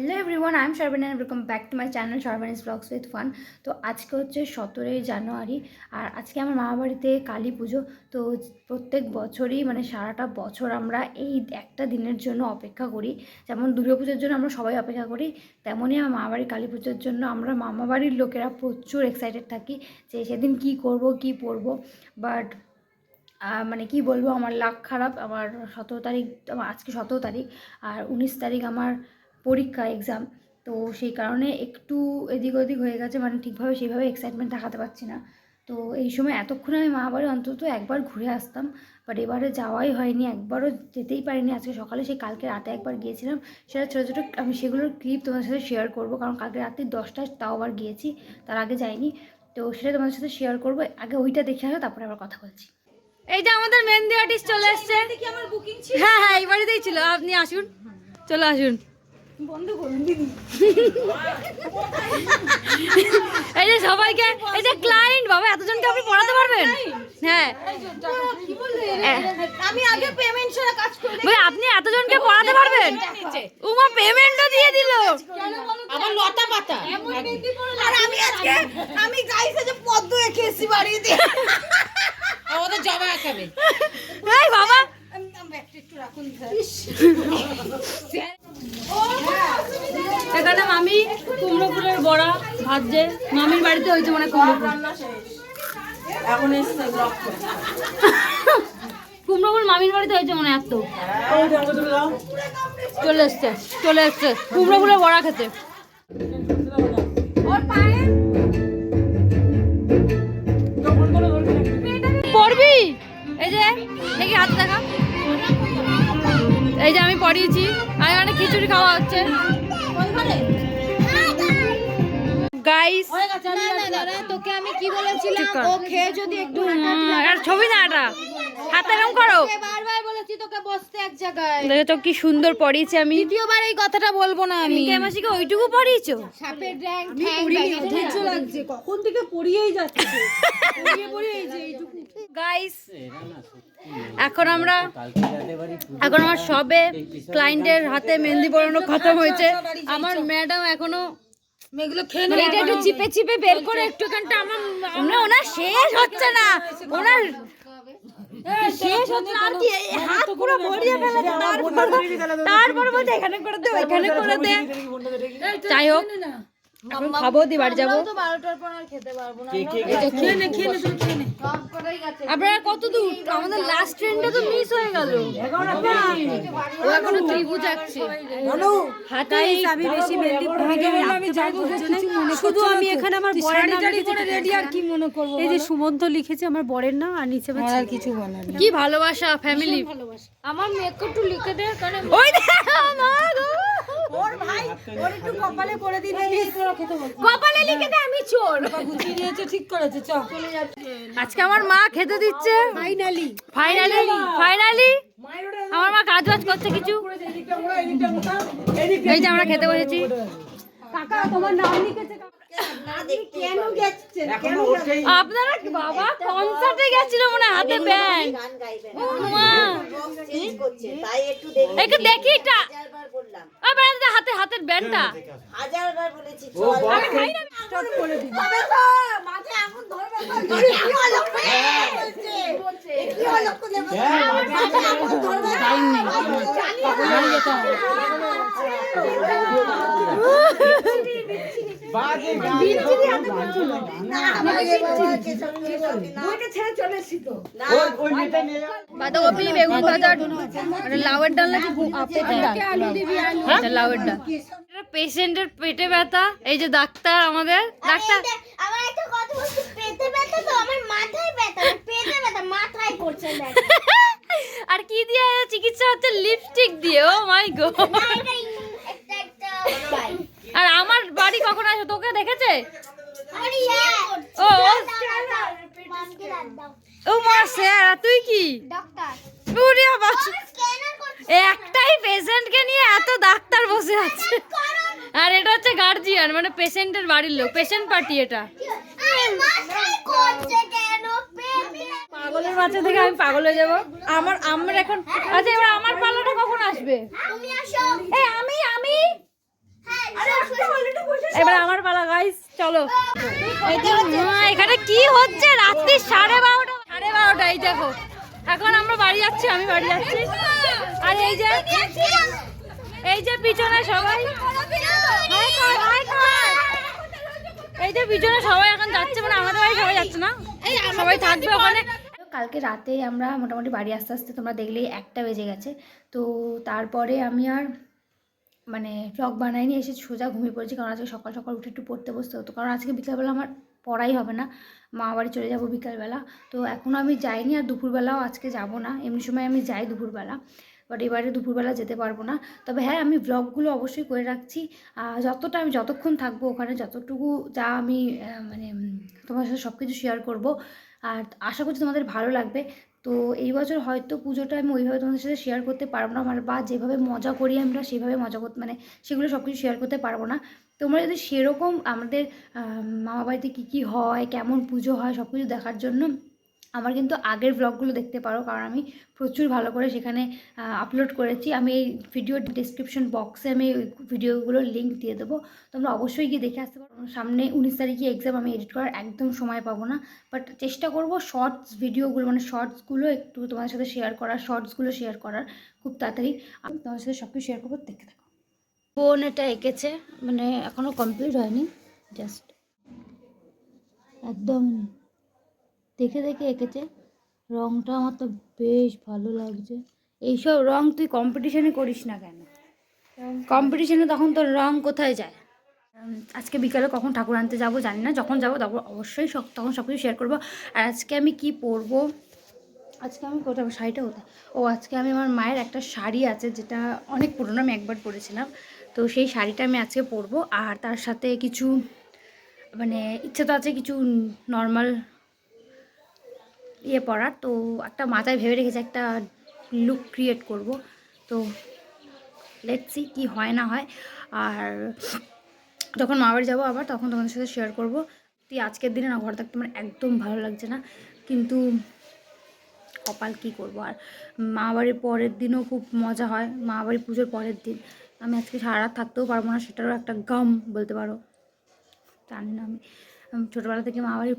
Hello everyone, I am Sharban and welcome back to my channel Sharbani's vlogs with fun. তো আজকে হচ্ছে 17ই জানুয়ারি আর আজকে আমার মামা বাড়িতে কালী পুজো। তো প্রত্যেক বছরই মানে সারাটা বছর আমরা এই একটা দিনের জন্য অপেক্ষা করি। যেমন দুর্গাপুজোর জন্য আমরা সবাই অপেক্ষা করি, তেমনই আমার মামা বাড়ির কালী পুজোর জন্য আমরা মামা বাড়ির লোকেরা প্রচুর এক্সাইটেড থাকি যে সেদিন কী করব কী পরবো। বাট মানে কি বলবো, আমার লাক খারাপ। আমার 17 তারিখ, আমার আজকে 17 তারিখ আর 19 তারিখ আমার পরীক্ষা এক্সাম। তো সেই কারণে একটু এদিক ওদিক হয়ে গেছে, মানে ঠিকভাবে সেইভাবে এক্সাইটমেন্ট দেখাতে পারছি না। তো এই সময় এতক্ষণে আমি মা বাড়ি অন্তত একবার ঘুরে আসতাম, বাট এবারে যাওয়াই হয়নি, একবারও যেতেই পারিনি। আজকে সকালে সেই কালকে রাতে একবার গিয়েছিলাম, সেটা ছোটো ছোটো আমি সেগুলোর ক্লিপ তোমাদের সাথে শেয়ার করবো, কারণ কালকে রাত্রি 10টায় তাও আবার গিয়েছি, তার আগে যাইনি। তো সেটা তোমাদের সাথে শেয়ার করবো, আগে ওইটা দেখে আসো তারপরে আবার কথা বলছি। এই যে আমাদের মেহেন্দি আর্টিস্ট চলে এসছে। হ্যাঁ হ্যাঁ, এই বাড়িতেই ছিল। আপনি আসুন, চলে আসুন। বন্ধ করুন দিদি। এই যে সবাইকে, এই যে ক্লায়েন্ট বাবা, এতজনকে আপনি পড়াতে পারবেন? হ্যাঁ, আমি আগে পেমেন্ট ছাড়া কাজ করি। ভাই আপনি এতজনকে পড়াতে পারবেন? উমা পেমেন্টও দিয়ে দিল আমার লতা পাতা। আর আমি আজকে আমি গাইছে যে পদ্ম এঁকেছি বাড়িতে। আমাদের জমা আঁকাবে। এই বাবা একটু রাখুন। এখানে মামি কুমড়ো ফুলের বড়া ভাজছে। মামির বাড়িতে হয়েছে মানে কুমড়ো ফুল। এখন এসে ব্লক করে। কুমড়ো ফুল মামির বাড়িতে হয়েছে মনে এত। চলে এসছে চলে এসছে কুমড়ো ফুলের বড়া খেতে। পড়বি? এই যে দেখি হাত দেখা। এই যে আমি পড়িয়েছি আর এখানে খিচুড়ি খাওয়া হচ্ছে। গাইস তোকে আমি কি বলেছিলাম, ও খেয়ে যদি একটু আর ছবি না এটা হাতে এরকম করো। বারবার বলেছি তোকে বসতে এক জায়গায়। দেখো তো কি সুন্দর পড়িয়েছি আমি। দ্বিতীয়বার এই কথাটা বলবো না আমি। কেমাসিকে ওইটুকু পড়িয়েছো? সাপের ঠ্যাং ধৈর্য লাগছে, কখন থেকে পড়িয়েই যাচ্ছে। পড়িয়ে এই যে এইটুকু। গাইস এখন আমার সবে ক্লায়েন্টের হাতে মেহেন্দি পরানো খতম হয়েছে। আমার ম্যাডাম এখনো মেগুলো খেয়ে নেবে। এটা একটু চিপে চিপে বের করে একটুখানটা আমার ওনার শেষ হচ্ছে না, ওনার শেষ হচ্ছে না আর কি, হাত পুরো ভরিয়ে ফেলেছে। তারপর বলছে এখানে করে দে ওইখানে করে দে। যাই হোক এখন খাবো, দিয়ে বাড়ি যাবো। আপনারা কত দূর? আমাদের লাস্ট ট্রেনটা তো মিস হয়ে গেল। ও এখনো ত্রিভুজ যাচ্ছে। আমি বেশি মেহেন্দি আমি যাবো শুধু আমি এখানে আমার বরের নাম করে রেডি। আর কি মনে করব? এই যে সুমন্ত লিখেছে আমার বরের নাম, আর নিচে আর কিছু বলার নেই। কি ভালোবাসা ফ্যামিলি। আমার মেয়েকে একটু লিখে দে, কারণ ওই দেখো মা গো, ওর ভাই ওর একটু কপালে পড়ে দিলে কপালে লিখে দে আমি চোর। বুঝিয়ে দিয়েছে, ঠিক করেছে। চ আজকে আমার মা খেতে দিচ্ছে। ফাইনালি ফাইনালি আমার মা কাজ বাজ করছে কিছু। এই যে আমরা খেতে বসেছি। কাকা তোমার নাম লিখেছে। কেন গেছে? আপনারা বাবা কনসার্টে গেছিল মনে হয়, হাতে ব্যান্ড। ও মা একটু দেখি এটা হাতে হাতের ব্যান্ডটা। হাজারবার বলেছি আমি খাই না। মাঝে আগুন ধরবে কি হলো কি হলো কোনে মাঝে আগুন ধরবে টাইম নেই বাড়ি যেতে হবে। বাজে গাড়ি হাতে পড়ছিল না আমাকে বাবা কে সঙ্গে বইটা ছেড়ে চলে এসেছি তো না ওই মেটা নিয়ে বাঁধাকপি, বেগুন ভাজা, আর লাউয়ের ডাল নাকি আলু দিবি, আলু লাউয়ের ডাল। পেশেন্টের পেটে ব্যথা, এই যে ডাক্তার আমাদের ডাক্তার। আমার একটা কথা বলছি, পেটে ব্যথা তো আমার মাথায় ব্যথা, পেটে ব্যথা মাথায় করছে না। আর কি দিয়ে চিকিৎসা হচ্ছে? লিপস্টিক দিয়ে। ও মাই গড। একটা উপায়। আর আমার বাড়ি কখন আসে তোকে দেখেছে? আরে ও মানকে দাও ও মা স্যার, তুই কি ডক্টর উড়ে বাবা, স্ক্যানার করছে একটাই পেশেন্টকে নিয়ে এত ডাক্তার বসে আছে। আর এটা হচ্ছে গার্জিয়ান, মানে পেশেন্টের বাড়ির লোক, পেশেন্ট পার্টি এটা। আরে মাথায় করছে কেন? পাগলের বাচ্চা থেকে আমি পাগল হয়ে যাবো। আমরা এখন আচ্ছা, এবার আমার পালাটা কখন আসবে? তুমি আসো। এই আমি এবার আমার পালা গাইস, চলো। এখানে কি হচ্ছে? রাত্রি 12:30 এই দেখো, এখন আমরা বাড়ি যাচ্ছি, আমি বাড়ি যাচ্ছি। আর এই যে পিছনে সবাই, এই যে পিছনে সবাই এখন যাচ্ছে, মানে আমাদের বাড়ি সবাই যাচ্ছে না, সবাই থাকবে ওখানে। কালকে রাতে আমরা মোটামুটি বাড়ি আসতে আসতে তোমরা দেখলেই 1টা বেজে গেছে। তো তারপরে আমি আর মানে ব্লগ বানাইনি, এসে সোজা ঘুমিয়ে পড়েছি, কারণ আজকে সকাল সকাল উঠে একটু পড়তে বসতে হতো, কারণ আজকে বিকালবেলা আমার পড়াই হবে না, মা বাড়ি চলে যাব বিকালবেলা। তো এখনও আমি যাইনি, আর দুপুরবেলাও আজকে যাব না, এমনি সময় আমি যাই দুপুরবেলা, বাট এবারে দুপুরবেলা যেতে পারবো না। তবে হ্যাঁ, আমি ব্লগগুলো অবশ্যই করে রাখছি, আমি যতক্ষণ থাকবো ওখানে, যতটুকু যা আমি মানে তোমার সাথে সব কিছু শেয়ার করবো, আর আশা করছি তোমাদের ভালো লাগবে। তো এই বছর হয়তো পুজোটা আমি ওইভাবে তোমাদের সাথে শেয়ার করতে পারবো না, বা যেভাবে মজা করি আমরা সেভাবে মজা করতে, মানে সেগুলো সব কিছু শেয়ার করতে পারবো না। তোমরা যদি সেরকম আমাদের মামা বাড়িতে কী হয়, কেমন পুজো হয়, সব কিছু দেখার জন্য আমার কিন্তু আগের ব্লগগুলো দেখতে পারো, কারণ আমি প্রচুর ভালো করে সেখানে আপলোড করেছি। আমি এই ভিডিওর ডিসক্রিপশন বক্সে আমি ওই ভিডিওগুলোর লিঙ্ক দিয়ে দেবো, তোমরা অবশ্যই গিয়ে দেখে আসতে পারো। সামনে 19 তারিখে এক্সাম, আমি এডিট করার একদম সময় পাবো না, বাট চেষ্টা করব শর্টস ভিডিওগুলো, মানে শর্টসগুলো একটু তোমাদের সাথে শেয়ার করার, শর্টসগুলো শেয়ার করার খুব তাড়াতাড়ি। আমি তোমাদের সাথে সব কিছু শেয়ার করবো, দেখতে থাকো। বোন এটা এঁকেছে, মানে এখনও কমপ্লিট হয়নি, জাস্ট একদম দেখে দেখে এঁকেছে। রঙটা আমার তো বেশ ভালো লাগছে। এইসব রং তুই কম্পিটিশনে করিস না কেন? কম্পিটিশনে তখন তোর রং কোথায় যায়? আজকে বিকালে কখন ঠাকুর আনতে যাবো জানি না, যখন যাবো তখন অবশ্যই তখন সব কিছু শেয়ার করবো। আর আজকে আমি কি পরবো, আজকে আমি কোথাও শাড়িটা কোথায়, আজকে আমি আমার মায়ের একটা শাড়ি আছে, যেটা অনেক পুরনো, আমি একবার পরেছিলাম, তো সেই শাড়িটা আমি আজকে পরবো। আর তার সাথে কিছু মানে ইচ্ছে তো আছে কিছু নর্মাল পরার, তো একটা মাথায় ভেবে রেখেছি, একটা লুক ক্রিয়েট করব। তো লেটস সি কি হয় না হয়। আর যখন মা বাড়ি যাবো আবার, তখন তোমাদের সাথে শেয়ার করব। তুই আজকের দিনে না ঘরে থাকতে আমার একদম ভালো লাগছে না, কিন্তু কপাল কি করব। আর মা বাড়ির পরের দিনও খুব মজা হয়, মা বাড়ি পুজোর পরের দিন আমি আজকে সারা রাত থাকতেও পারবো না, সেটারও একটা গাম বলতে পারো। জানি না, আমি ছোটোবেলা থেকে মা বাড়ির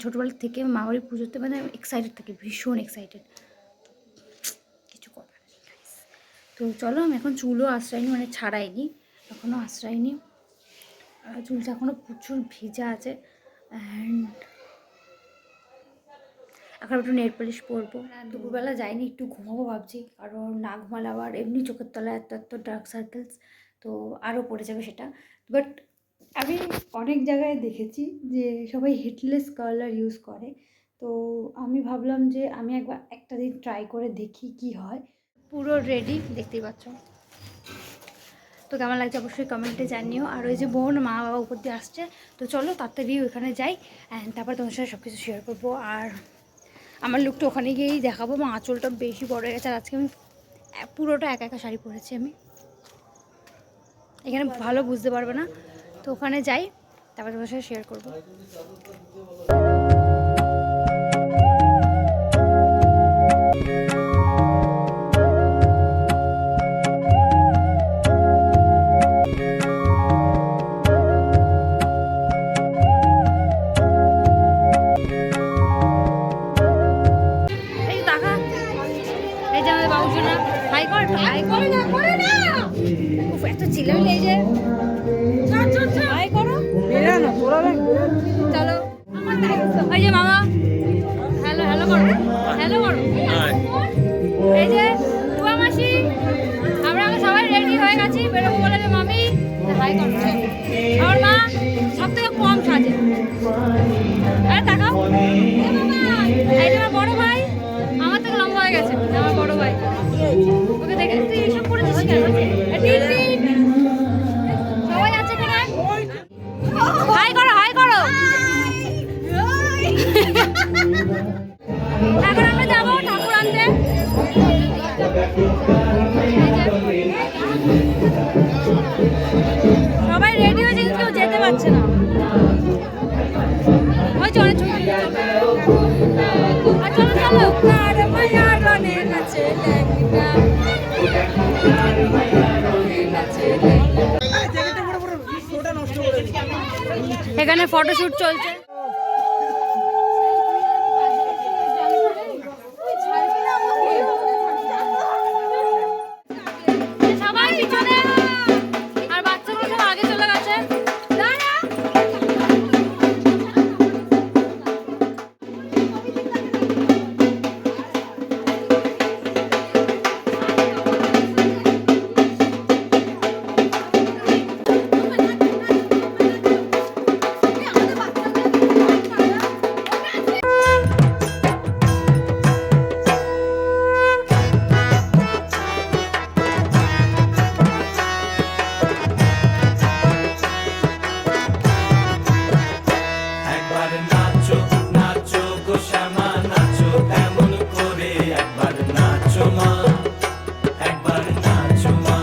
ছোটোবেলা থেকে মা বাড়ির পুজোতে মানে এক্সাইটেড থাকি, ভীষণ এক্সাইটেড, কিছু করার নেই। তো চলো, আমি এখন চুলও আশ্রয়নি, মানে ছাড়াইনি, এখনও আশ্রয়নি, চুলটা এখনও প্রচুর ভেজা আছে। অ্যান্ড এখন একটু নেল পলিশ পরবো। দুপুরবেলা যাইনি, একটু ঘুমাবো ভাবছি, কারণ না ঘুমালে আবার এমনি চোখের তলায় এত ডার্ক সার্কেলস, তো আরও পড়ে যাবে সেটা। বাট আমি অনেক জায়গায় দেখেছি যে সবাই হেডলেস কার্লার ইউজ করে, তো আমি ভাবলাম যে আমি একবার একটা দিন ট্রাই করে দেখি কি হয়। পুরো রেডি, দেখতেই পাচ্ছ, তো কেমন লাগছে অবশ্যই কমেন্টে জানিও। আর ওই যে বোন মা বাবা উপর দিয়ে আসছে, তো চলো তাড়াতাড়ি ওইখানে যাই, অ্যান্ড তারপর তোমার সাথে সব কিছু শেয়ার করবো। আর আমার লুকটা ওখানে গিয়েই দেখাবো। আমার আঁচলটা বেশি বড় হয়ে গেছে, আর আজকে আমি পুরোটা একা একা শাড়ি পরেছি, আমি এখানে ভালো বুঝতে পারবে না, তো ওখানে যাই, তারপর তোমার সাথে শেয়ার করবো। এত চিল্লামিল্লি, এই যে চলো, ওই যে মামা হ্যালো হ্যালো করো, হ্যালো করো, এই যে টুয়া মাসি, আমরা সবাই রেডি হয়ে গেছি বেরোবো বলে, যে মামি হাই করছে। আমার মা সব থেকে কম সাজে, আরে তাকাও, এই যে আমার বড় ভাই, আমার থেকে লম্বা হয়ে গেছে আমার বড় ভাই, ওকে দেখে তুই এইসব করেছিস কেন? সবাই আছে কেন? হাই করো, হাই করো। এখন আমরা যাবো ঠাকুর আনতে, সবাই রেডি হয়েছে কিন্তু কেউ যেতে পারছে না, ওই চলে চলো চলো। এখানে ফটোশুট চলছে। সবাই পিছনে আর বাচ্চাগুলো সব আগে চলে গেছে। একবার নাচো নাচো গো শ্যামা নাচো এমন করে একবার নাচো মা একবার নাচো মা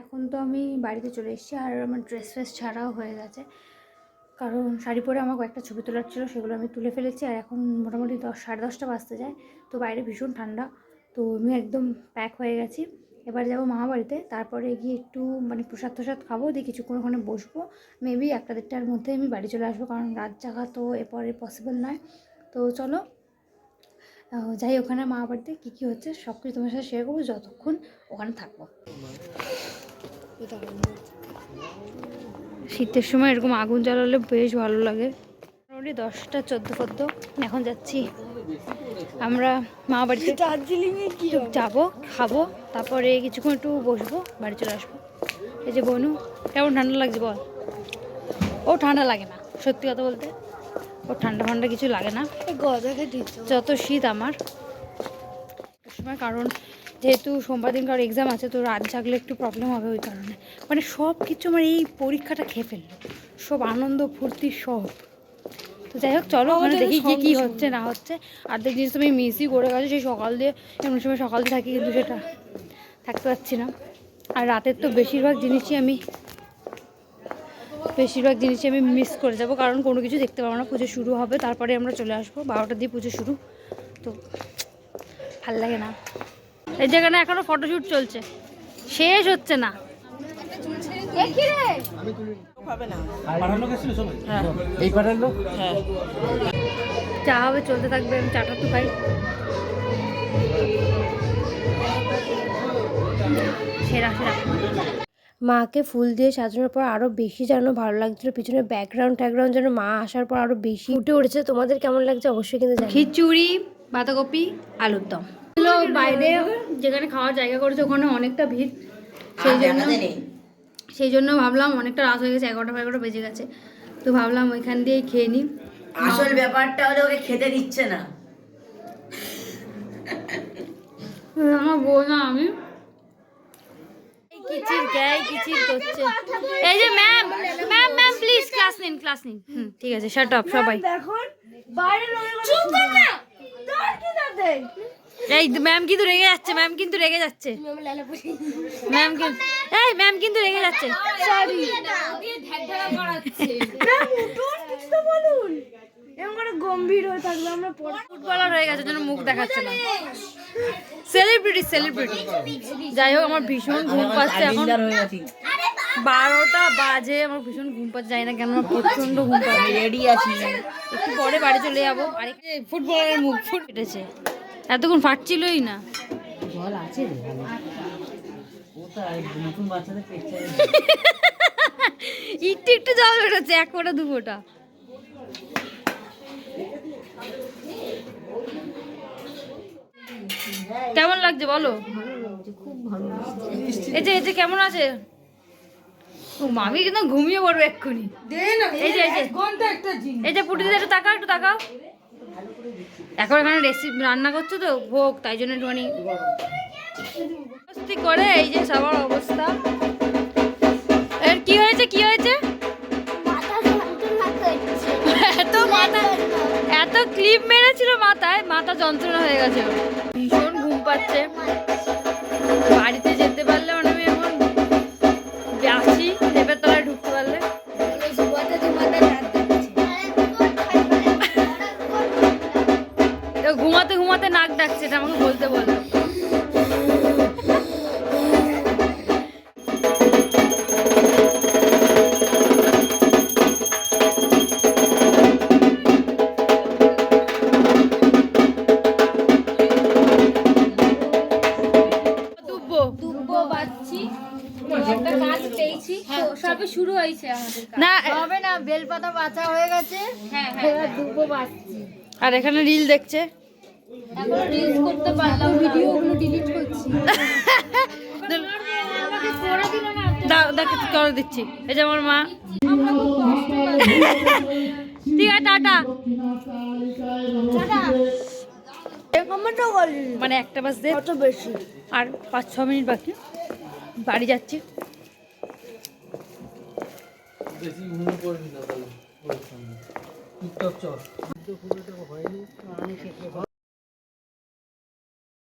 এখন তো আমি বাড়িতে চলে এসেছি আর আমার ড্রেস ফ্রেস ছাড়াও হয়ে গেছে, কারণ শাড়ি পরে আমার কয়েকটা ছবি তোলার ছিল, সেগুলো আমি তুলে ফেলেছি। আর এখন মোটামুটি 10-10:30 বাজতে যায়, তো বাইরে ভীষণ ঠান্ডা, তো আমি একদম প্যাক হয়ে গেছি। এবার যাবো মামা বাড়িতে, তারপরে গিয়ে একটু মানে প্রসাদ টসাদ খাবো, দিয়ে কিছুক্ষণ ওখানে বসবো, মেবি 1-1:30টার মধ্যে আমি বাড়ি চলে আসবো, কারণ রাত জাগা তো এরপরে পসিবল নয়। তো চলো যাই ওখানে মামা বাড়িতে কী কী হচ্ছে সব কিছু তোমার সাথে শেয়ার করবো যতক্ষণ ওখানে থাকবো। শীতের সময় এরকম আগুন জ্বালালে বেশ ভালো লাগে। মোটামুটি 10:14 এখন যাচ্ছি আমরা মামা বাড়িতে, দার্জিলিংয়ে কি যাবো, খাবো, তারপরে কিছুক্ষণ একটু বসবো, বাড়ি চলে আসবো। এই যে বনু, কেমন ঠান্ডা লাগছে বল? ও ঠান্ডা লাগে না, সত্যি কথা বলতে ও ঠান্ডা ঠান্ডা কিছু লাগে না, যত শীত আমার সময়। কারণ যেহেতু সোমবার দিন কারোর এক্সাম আছে, তো রাত জাগলে একটু প্রবলেম হবে, ওই কারণে মানে সব কিছু আমার এই পরীক্ষাটা খেয়ে ফেললো, সব আনন্দ ফুর্তি সব। তো যাই হোক চলো ওখানে দেখি কী কী হচ্ছে না হচ্ছে। অর্ধেক জিনিস তুমি মিসই করে গেছো, সেই সকাল দিয়ে এমন সময় সকাল দিয়ে থাকি, কিন্তু সেটা থাকতে পারছি না। আর রাতের তো বেশিরভাগ জিনিসই আমি মিস করে যাব, কারণ কোনো কিছু দেখতে পাবো না। পুজো শুরু হবে, তারপরে আমরা চলে আসবো, 12টা দিয়ে পুজো শুরু, তো ভাল লাগে না। এই জায়গাটা এখনও ফটোশ্যুট চলছে, শেষ হচ্ছে না। চা হবে, চলতে থাকবে, আমি চাটা তো খাই। সেরা সেরা। মাকে ফুল দিয়ে সাজানোর পর আরও বেশি যেন ভালো লাগছিল, পিছনে ব্যাকগ্রাউন্ড যেন মা আসার পর আরও বেশি উঠে উঠেছে। তোমাদের কেমন লাগছে অবশ্যই কিন্তু খিচুড়ি, বাঁধাকপি, আলুর দম। বাইরে যেখানে খাওয়ার জায়গা করেছে ওখানে অনেকটা ভিড়, সেই জন্য ভাবলাম অনেকটা রাত হয়ে গেছে, 11টা বেজে গেছে, তো ভাবলাম ওইখান দিয়েই খেয়ে নিই। আসল ব্যাপারটা হলো ওকে খেতে দিচ্ছে না। আমার বউ না আমি কিচির করছে। এই যে ম্যাম প্লিজ ক্লাস নিন। ঠিক আছে, শাট আপ সবাই। এই ম্যাম কিন্তু রেগে যাচ্ছে, ম্যাম কিন্তু রেগে যাচ্ছে। গম্ভীর হয়ে থাকবে, আমরা ফুটবলার হয়ে গেছে জন্য মুখ দেখাচ্ছে না। সেলিব্রিটি। যাই হোক, আমার ভীষণ ঘুম পাচ্ছে এখন, 12টা বাজে, আমার ভীষণ ঘুম পাচ্ছে, যাই না কেন আমার প্রচন্ড ঘুম পাচ্ছে। রেডি আছি, একটু পরে বাড়ি চলে যাবো। আর ফুটবলের মুখ ফুটেছে, এতক্ষণ ফাটছিলই না। একটু জল বেরোচ্ছে, 1 ফোঁটা 2 ফোঁটা। কেমন লাগছে বলো? এই যে কেমন আছে? ও মামি কিন্তু ঘুমিয়ে পড়বে এক্ষুনি। এই যে পুটিদের একটু তাকাও। এখন এখানে রেসিপি রান্না করছো তো ভোগ, তাই জন্য একটুখানি করে। এই যে সবার অবস্থা। এর কি হয়েছে? এত ক্লিপ মেরেছিল মাথায়, মাথা যন্ত্রণা হয়ে গেছে, ভীষণ ঘুম পাচ্ছে। বাড়িতে যেতে পারলে মানে আমি এখন আসি, লেপের তলায় ঢুকতে পারলে। ঘুমাতে নাক ডাকছে, এটা আমাকে বলতে বললো। শুরু হয়েছে না হবে না, বেলপাতা বাঁচা হয়ে গেছে। হ্যাঁ, দুব্বো বাঁচছি। আর এখানে রিল দেখছে, এখন রিলস করতে পারলাম, ভিডিওগুলো ডিলিট করছি। দেখো করে দিচ্ছি। এই যে আমার মা। ঠিক আছে, টাটা। মানে 1টা বাজতে বেশি, আর 5-6 মিনিট বাকি, বাড়ি যাচ্ছি। বেশি ঘুমিয়ে পড়বি না তাহলে।